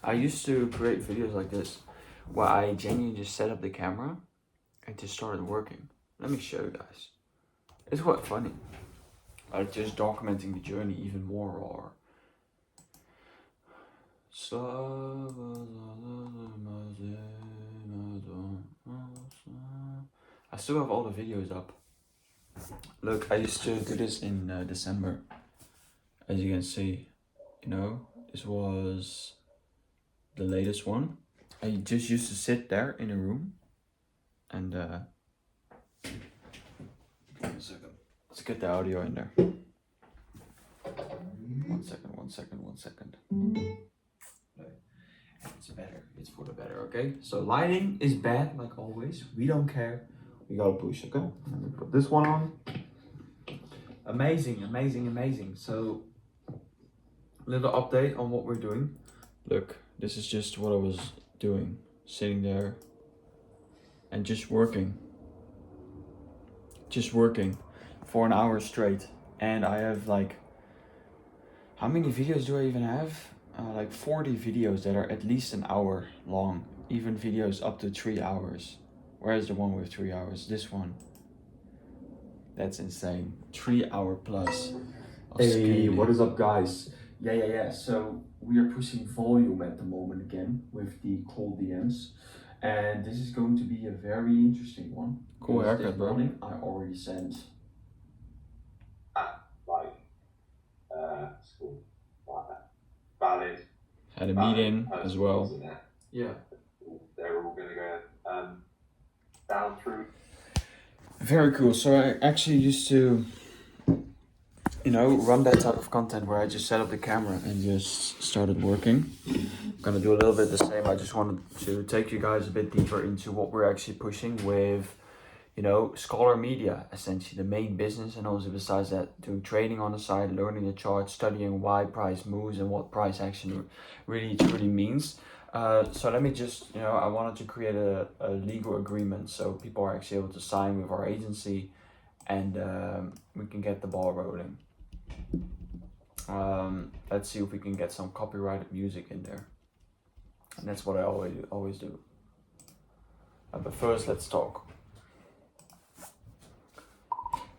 I used to create videos like this where I genuinely just set up the camera and just started working. Let me show you guys. It's quite funny. Just documenting the journey even more, or I still have all the videos up. Look, I used to do this in December. As you can see, you know, this was the latest one. I just used to sit there in a room and give me a second. Let's get the audio in there. 1 second. It's better, it's for the better, okay? So lighting is bad, like always. We don't care. We gotta push, okay? Let me put this one on. Amazing. So, little update on what we're doing. Look, this is just what I was doing. Sitting there and just working. Just working for an hour straight. And I have like, how many videos do I even have? Like 40 videos that are at least an hour long. Even videos up to 3 hours. Where's the one with 3 hours? This one. That's insane. 3 hour plus. Hey, what is up, guys? Yeah. So we are pushing volume at the moment again with the cold DMs, and this is going to be a very interesting one. Cool because haircut, this bro. morning I already sent school valid. Had a meeting as well. Yeah. They're all gonna go down through. Very cool. So I actually used to, you know, run that type of content where I just set up the camera and just started working. I'm gonna do a little bit the same. I just wanted to take you guys a bit deeper into what we're actually pushing with, you know, Scholar Media, essentially the main business, and also besides that, doing trading on the side, learning the chart, studying why price moves and what price action really truly means. So let me just, you know, I wanted to create a legal agreement so people are actually able to sign with our agency, and we can get the ball rolling. Let's see if we can get some copyrighted music in there. And that's what I always do. But first, let's talk.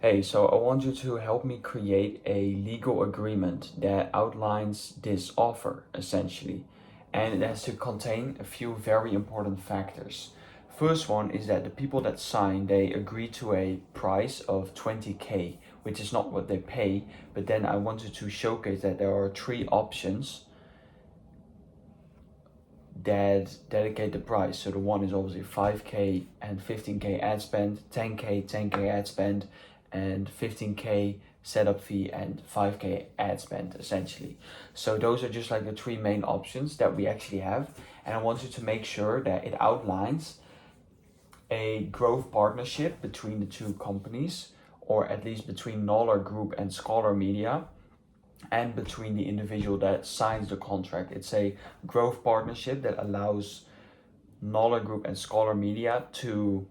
Hey, so I want you to help me create a legal agreement that outlines this offer, essentially. And it has to contain a few very important factors. First one is that the people that sign, they agree to a price of 20K, which is not what they pay. But then I wanted to showcase that there are 3 options that dedicate the price. So the one is obviously 5K and 15K ad spend, 10K ad spend, and 15K setup fee and 5K ad spend, essentially. So those are just like the 3 main options that we actually have. And I wanted to make sure that it outlines a growth partnership between the 2 companies, or at least between Noller Group and Scholar Media, and between the individual that signs the contract. It's a growth partnership that allows Noller Group and Scholar Media to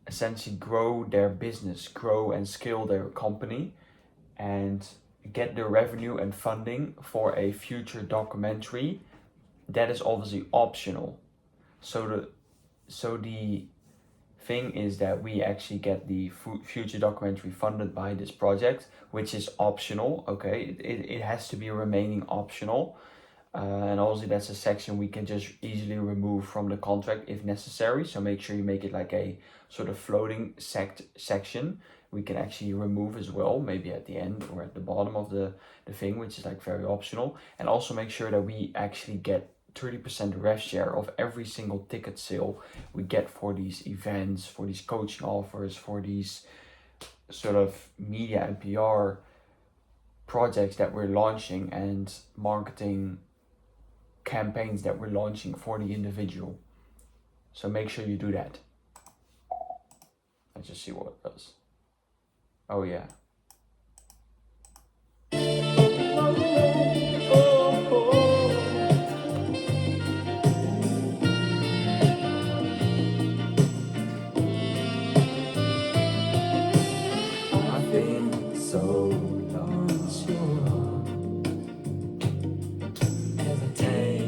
essentially grow their business, grow and scale their company, and get the revenue and funding for a future documentary that is obviously optional. So the thing is that we actually get the future documentary funded by this project, which is optional. Okay, it has to be remaining optional, and also that's a section we can just easily remove from the contract if necessary. So make sure you make it like a sort of floating section we can actually remove as well, maybe at the end or at the bottom of the thing, which is like very optional. And also make sure that we actually get 30% rev share of every single ticket sale we get for these events, for these coaching offers, for these sort of media and PR projects that we're launching and marketing campaigns that we're launching for the individual. So make sure you do that. Let's just see what it does. Oh yeah. I've been so lost as I take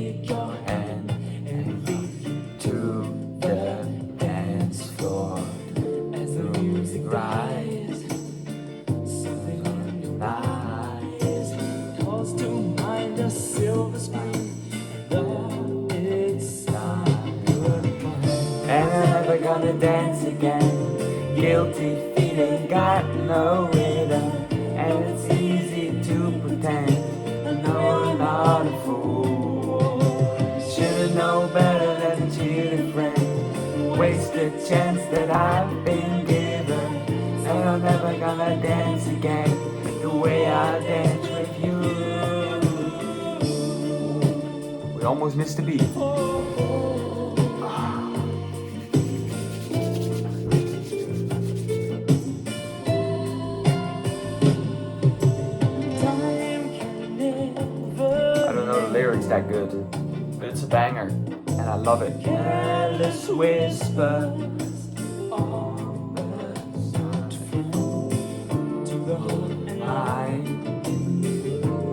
And I'm never gonna dance again. Guilty feeling, got no rhythm. And it's easy to pretend. No, I'm not a fool. Should've known better than to cheat a friend. Waste the chance that I've been given. And I'm never gonna dance again the way I dance with you. We almost missed the beat. I don't know the lyrics that good, but it's a banger, and I love it. Careless whisper to the whole night.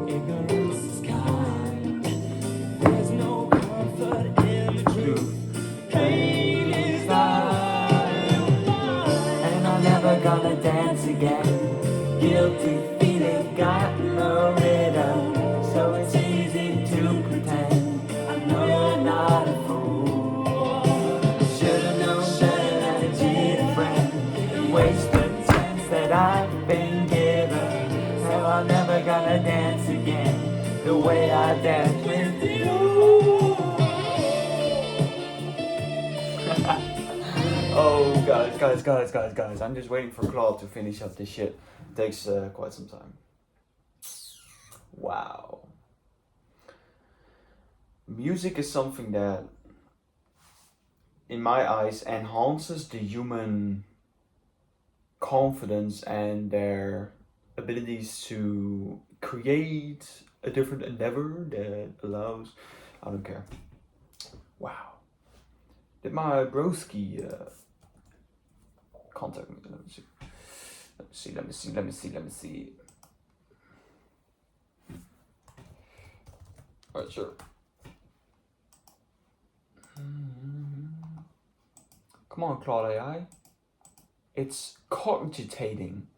Ignorance is kind. There's no comfort in the truth. Pain is and I'm never gonna dance again. Guilty feeling, got no rhythm. So it's easy to pretend. I know you're not a fool. Should've known better than to cheat a friend. Waste the chance that I've been given. So I'm never gonna dance again the way I dance with you. Oh guys, I'm just waiting for Claude to finish up this shit. It takes quite some time. Wow. Music is something that, in my eyes, enhances the human confidence and their abilities to create a different endeavor that allows, I don't care. Wow. Did my broski contact me? Let me see. Alright, sure. Come on, Claude AI. It's cogitating.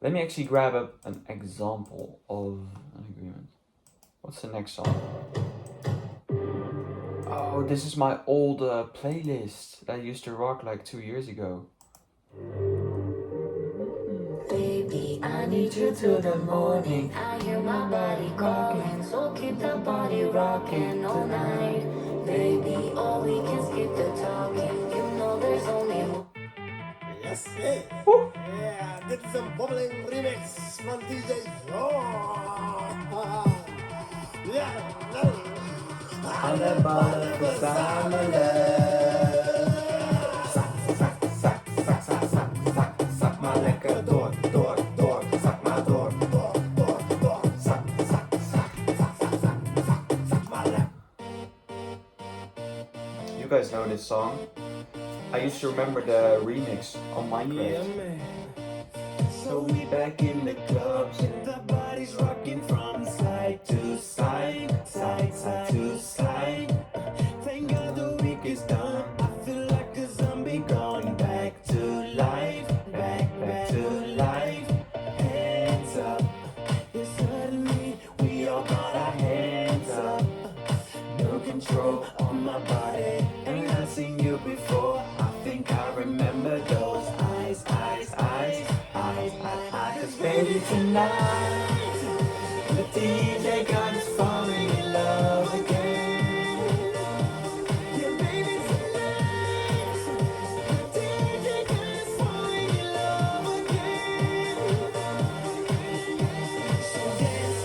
Let me actually grab up an example of an agreement. What's the next song? Oh, this is my old playlist that I used to rock like 2 years ago. Baby, I need you till the morning. I hear my body calling, so keep the body rocking all night. Baby, or we can skip the talking. You know there's only one. Yes, hey. Yeah, dit is een bobbeling remix van DJ Yo. Ja, Alle ballen verzamelen. Zak maar lekker door. Zak maar door. Zak maar lekker. You guys know this song? I used to remember the remix on Minecraft. So we back in the clubs and the body's rocking from side to side to side. Thank God the week is done. I feel like a zombie going back to life, back to life. Hands up. And suddenly we all got our hands up. No control on my body. Ain't I seen you before? I think I remember those eyes. Cause baby tonight, the DJ got us falling in love again. Yeah, baby tonight, the DJ got us falling in love again. So dance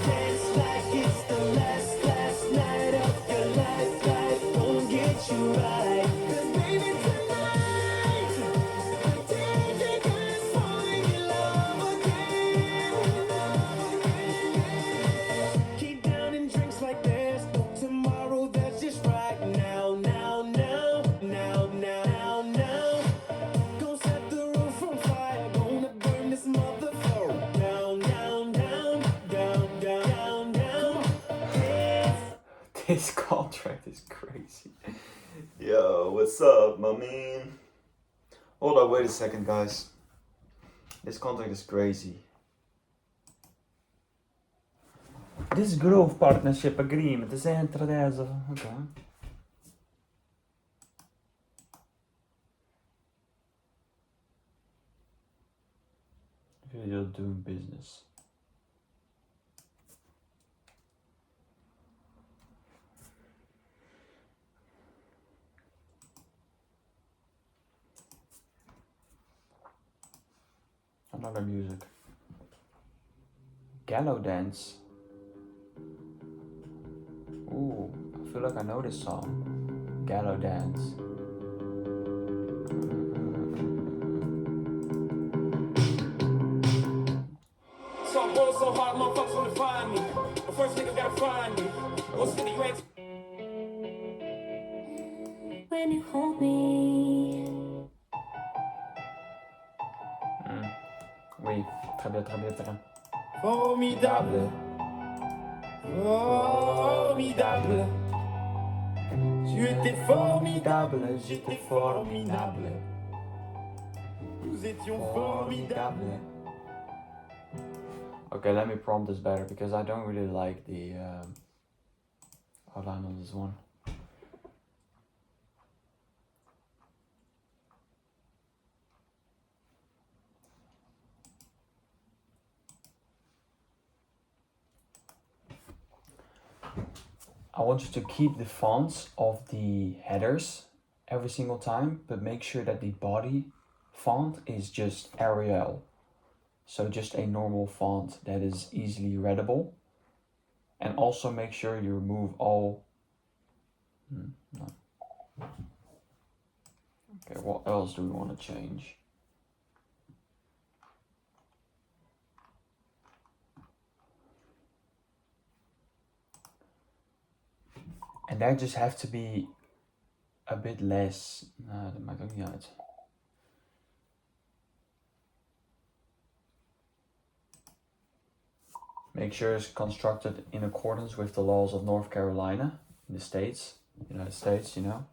like it's the last night of your life. Life won't get you right. Cause baby tonight, the DJ got us falling in love again. Keep downing drinks like there's no tomorrow. That's just right now. Gonna set the roof on fire. Gonna burn this motherfucker down. This contract is crazy. Yo, what's up, my man? Hold on, wait a second, guys. This contract is crazy. This growth partnership agreement is entered as of... Okay. Video doing business. Another music. Gallow dance. Ooh, I feel like I know this song. Gallow dance. So I'm going so hard, motherfuckers wanna find me. But first nigga gotta find me. What's 50 racks? When you hold me. Oui, très bien, très bien, très bien. Formidable. Formidable. Tu étais formidable, j'étais formidable. Nous étions formidables. Okay, let me prompt this better because I don't really like the outline on this one. I want you to keep the fonts of the headers every single time, but make sure that the body font is just Arial. So just a normal font that is easily readable. And also make sure you remove all... No. Okay, what else do we want to change? En daar just have to be a bit less. Nou, dat maakt ook niet uit. Make sure it's constructed in accordance with the laws of North Carolina, in the States, United States, you know.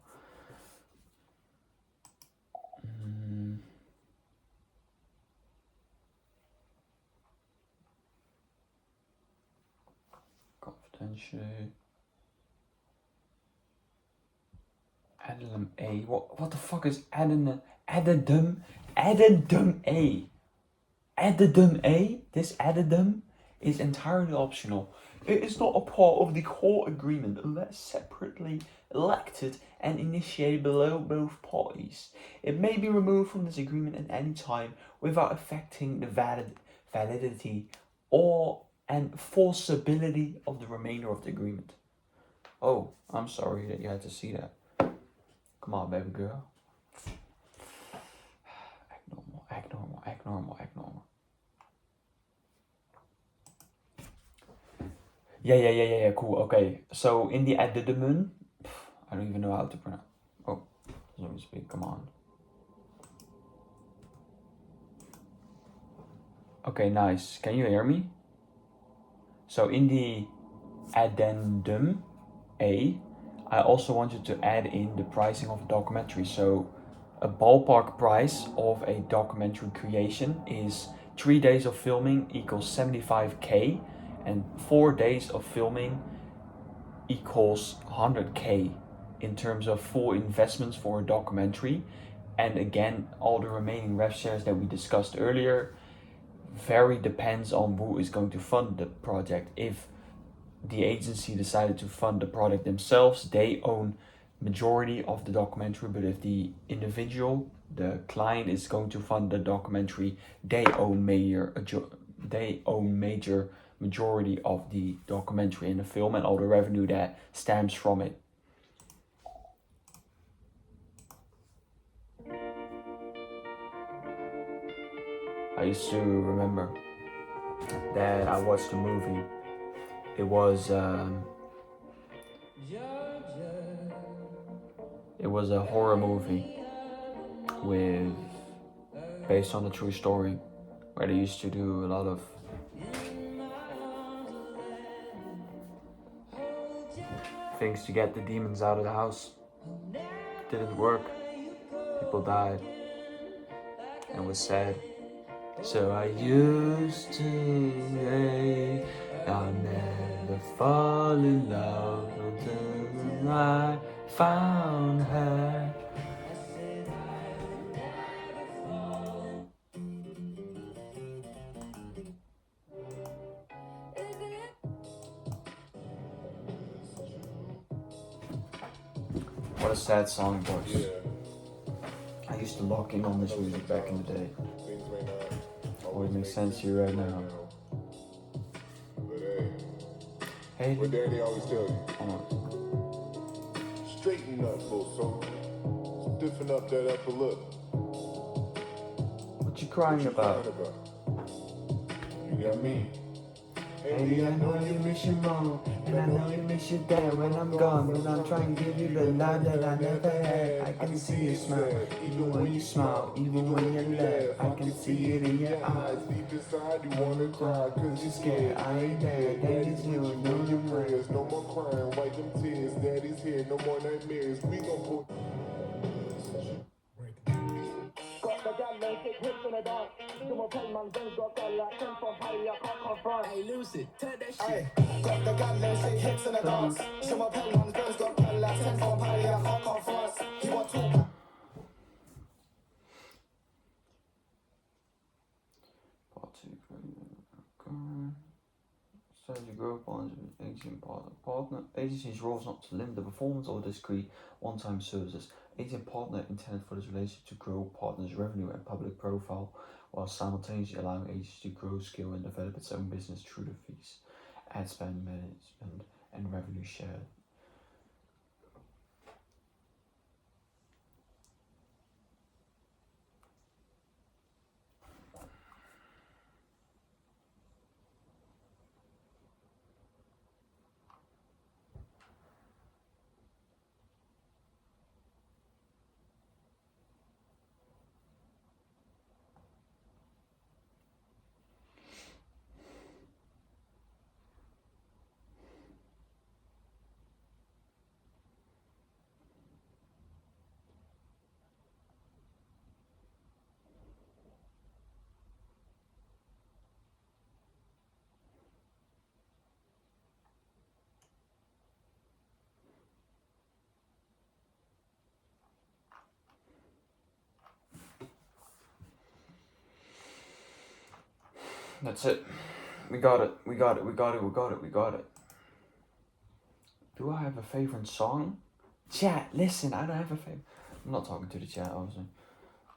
Confidential. Addendum A. What the fuck is addendum? Addendum A. Addendum A. This addendum is entirely optional. It is not a part of the core agreement unless separately elected and initiated below both parties. It may be removed from this agreement at any time without affecting the validity or enforceability of the remainder of the agreement. Oh, I'm sorry that you had to see that. Come on, baby girl. Act normal, act normal, act normal, act normal. Yeah, cool, okay. So in the addendum, I don't even know how to pronounce. Oh, let me speak, come on. Okay, nice. Can you hear me? So in the addendum A, I also want you to add in the pricing of a documentary. So a ballpark price of a documentary creation is 3 days of filming equals 75k and 4 days of filming equals 100k in terms of full investments for a documentary. And again, all the remaining rev shares that we discussed earlier very depends on who is going to fund the project. If the agency decided to fund the project themselves, they own majority of the documentary, but if the individual, the client, is going to fund the documentary, they own major majority of the documentary and the film and all the revenue that stems from it. I used to remember that I watched a movie. It was a horror movie based on a true story, where they used to do a lot of things to get the demons out of the house. Didn't work. People died. And it was sad. So I used to lay, I'll never fall in love until I found her. What a sad song, boys. Yeah, I used to lock in on this music back in the day. things may not Always makes sense to you right now. but hey, Hey, what Danny always tell you, come on. straighten up, little soldier. Stiffen up that upper lip. What you crying about? You got me. Baby, I know you miss your mom, and I know you miss your dad when I'm gone. But I'm trying to give you the love that I never had. I can see you smile, even when you smile, even when you laugh. I can see it in your eyes. Deep inside, you wanna cry, cause You're scared, I ain't there, daddy's here, you no know your more. prayers, no more crying, wipe them tears. Daddy's here, no more nightmares. We gon' put. Got the gal and kick hips in the dance. Do my play, man, then got gal like 10 from party, I can't confront. Hey, Lucid, turn that shit. Got the gal and shake hips in the dance. Show my pen on the girls got gal like 10 for party, I can't confront. You want to Part 2. Strategy growth bonds with agency partner. Agency's role is not to limit the performance or discrete one-time services. Agency and partner intended for this relationship to grow partners' revenue and public profile, while simultaneously allowing agency to grow, scale, and develop its own business through the fees, ad spend management, and revenue share. That's it. We got it. We got it. We got it. We got it. We got it. Do I have a favorite song? Chat, listen, I don't have a favorite. I'm not talking to the chat, obviously.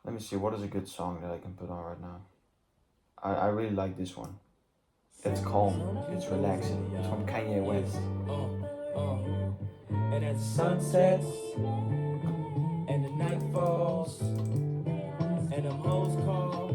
Let me see, what is a good song that I can put on right now? I really like this one. It's calm, it's relaxing. It's from Kanye West. And as the sun sets, and the night falls, and them hoes call.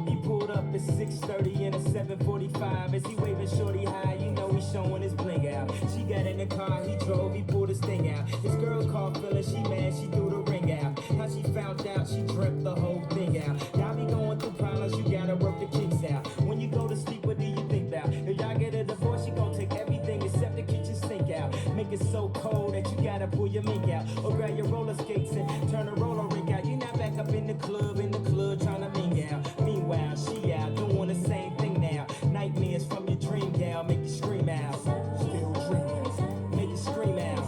He pulled up at 6:30 and a 7:45. As he waving shorty high, you know he's showing his bling out. She got in the car, he drove, he pulled his thing out. His girl called Phyllis, she mad, she threw the ring out. How she found out, she dreamt the whole thing out. Y'all be going through problems, you gotta work the kinks out. When you go to sleep, what do you think about? If y'all get a divorce, you gon' take everything except the kitchen sink out. Make it so cold that you gotta pull your mink out. Or grab your roller skates and turn the roller rink out. You not back up in the club trying to ming out. Meanwhile, she out doing the same thing now. Nightmares from your dream gal make you scream out. Still dreaming, make you scream out.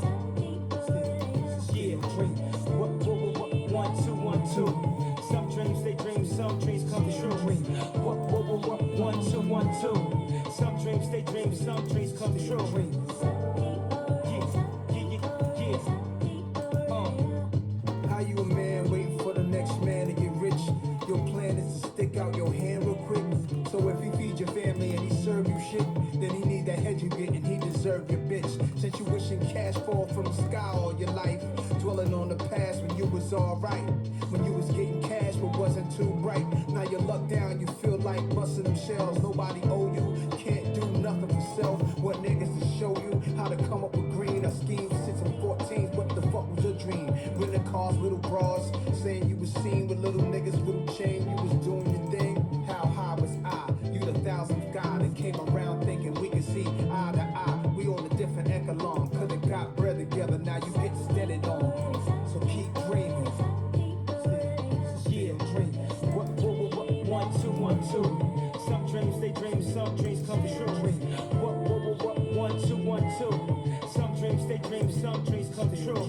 Yeah, dream. What, 1, 2, 1, 2. Some dreams they dream, some dreams come true. What, 1, 2, 1, 2. Some dreams they dream, some dreams come true. How you a man waiting for the next man to get rich? Your plan is to stick out your hand real quick. So if he feed your family and he serve you shit, then he need that head you get and he deserve your bitch. Since you wishing cash fall from the sky all your life, dwelling on the past when you was alright, when you was getting cash but wasn't too bright. Now you're luck down, you feel like busting them shells. Nobody owe you, can't do nothing for self. What niggas to show you how to come up with green? I schemed since I'm 14, what the fuck was your dream? Renting cars, little bras, saying you was seen with little niggas, little chain, you was doing your thing. How high was I? You the thousandth guy that came around thinking we could see eye to eye. We on a different echelon, could've got bread together, now you get steadied on. So keep dreaming. Yeah, dream. What, 1, 2, 1, 2. Some dreams they dream, some dreams come true. What, 1, 2, 1, come true.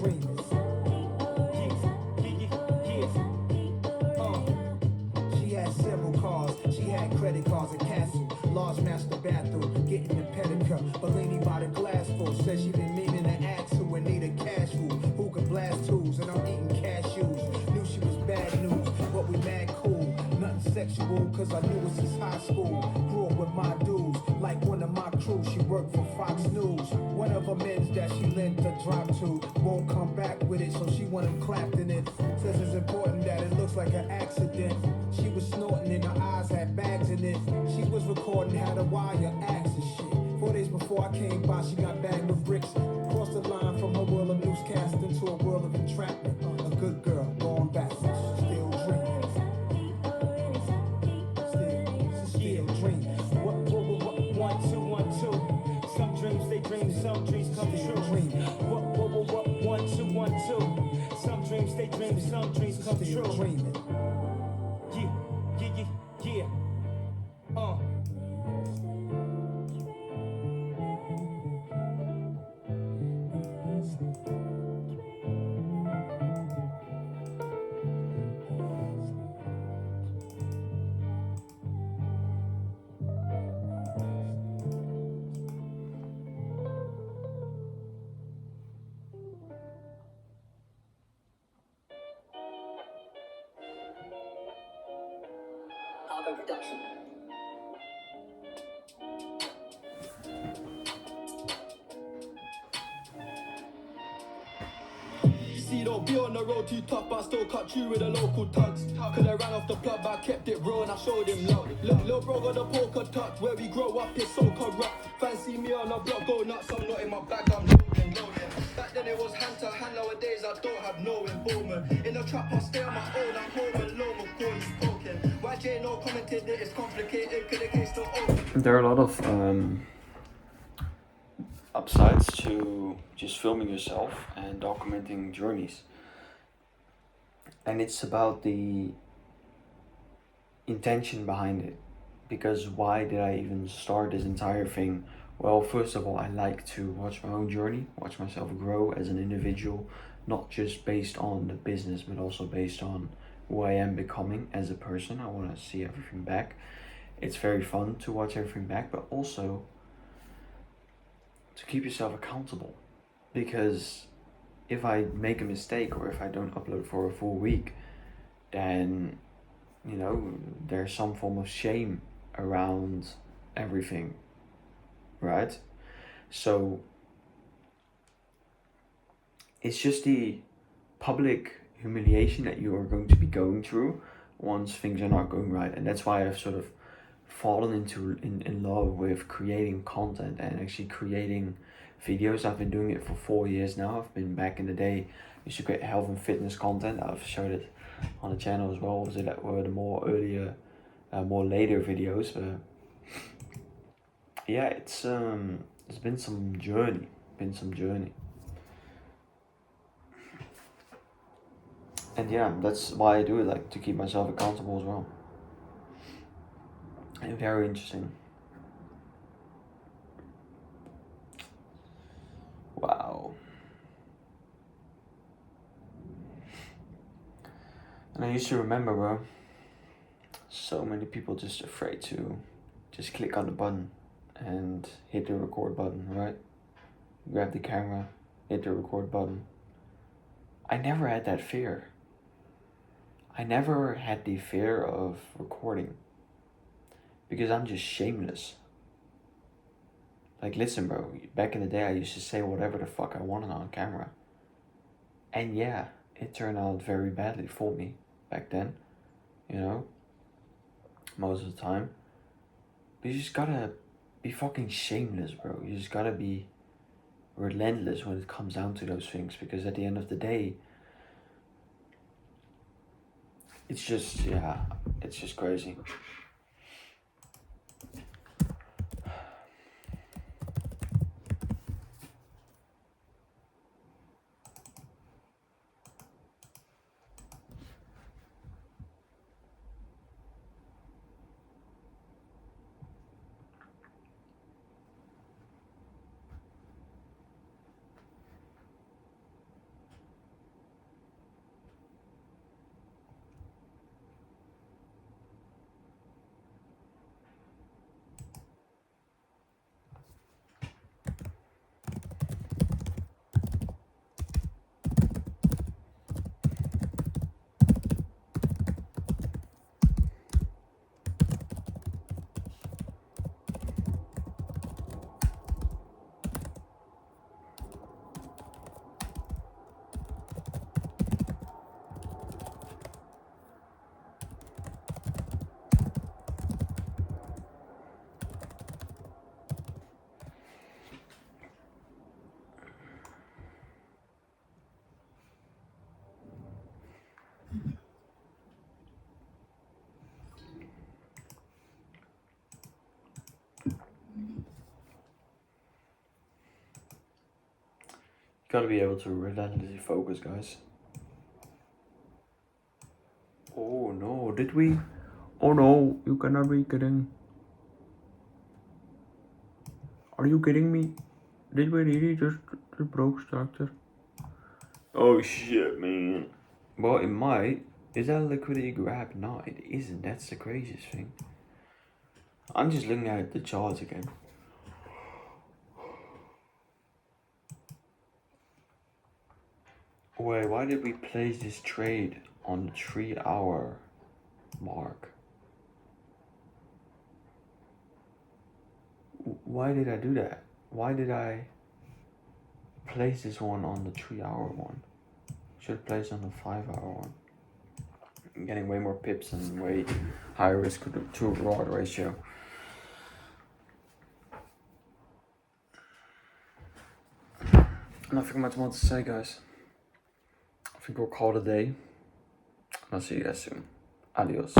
She had several cars, she had credit cards at Castle, large master bathroom, getting the pedicure. Bellini by the glass full, said she been meaning to ask who and need a cash food. Who could blast tools, and I'm eating cashews. Knew she was bad news, but we mad cool. Nothing sexual, cause I knew it since high school. Grew up with my dudes, like one of my crew, she worked for Fox News. One of her men's that she lent a drop to, won't come back with it, so she wanted clapped in it. Says it's important that it looks like an accident. She was snorting and her eyes had bags in it. She was recording, had a wire axe and shit. 4 days before I came by, she got bagged with bricks. Crossed the line from her world of newscast into a world of entrapment. A good girl going backwards, still dreaming. Still dreaming. What, 1, 2, 1, 2. Some dreams they dream, some dreams come true. What, 1, 2, 1, 2. Some dreams they dream, some dreams come Still true. dreaming. Yeah. See, don't be on the road too tough, but I still cut through with the local thugs. Cause I ran off the plug, but I kept it real and I showed him love. Lil' bro got the poker touch, where we grow up is so corrupt. Fancy me on the block, go nuts, I'm not in my bag, I'm loading. Back then it was hand to hand, nowadays I don't have no involvement. In the trap I stay on my own, I'm home alone, of course spoken. YJ no commented that it's complicated, cause the case still open. There are a lot of upsides to just filming yourself and documenting journeys. And it's about the intention behind it. Because why did I even start this entire thing? Well, first of all, I like to watch my own journey, watch myself grow as an individual, not just based on the business, but also based on who I am becoming as a person. I want to see everything back. It's very fun to watch everything back, but also to keep yourself accountable. Because if I make a mistake or if I don't upload for a full week, then, you know, there's some form of shame around everything, right? So it's just the public humiliation that you are going to be going through once things are not going right. And that's why I've sort of fallen in love with creating content and actually creating videos. I've been doing it for 4 years now. I've been back in the day, used to create health and fitness content. I've showed it on the channel as well. So that were the more earlier, more later videos. But yeah, it's been some journey. And yeah, that's why I do it, like to keep myself accountable as well. And very interesting. Wow. And I used to remember, bro, so many people just afraid to just click on the button and hit the record button, right? Grab the camera, hit the record button. I never had that fear. I never had the fear of recording because I'm just shameless. Like, listen, bro, back in the day, I used to say whatever the fuck I wanted on camera. And yeah, it turned out very badly for me back then, you know, most of the time. But you just gotta be fucking shameless, bro. You just gotta be relentless when it comes down to those things, because at the end of the day, it's just crazy. Gotta be able to relentlessly focus, guys. Oh no, did we? Oh no, you cannot be kidding. Are you kidding me? Did we really just broke structure? Oh shit, man. Well, it might. Is that a liquidity grab? No, it isn't. That's the craziest thing. I'm just looking at the charts again. Wait, why did we place this trade on the 3-hour mark? Why did I do that? Why did I place this one on the 3-hour one? Should place on the 5-hour one. I'm getting way more pips and way higher risk to reward ratio. Nothing much more to say, guys. I think we'll call it a day. I'll see you guys soon. Adios.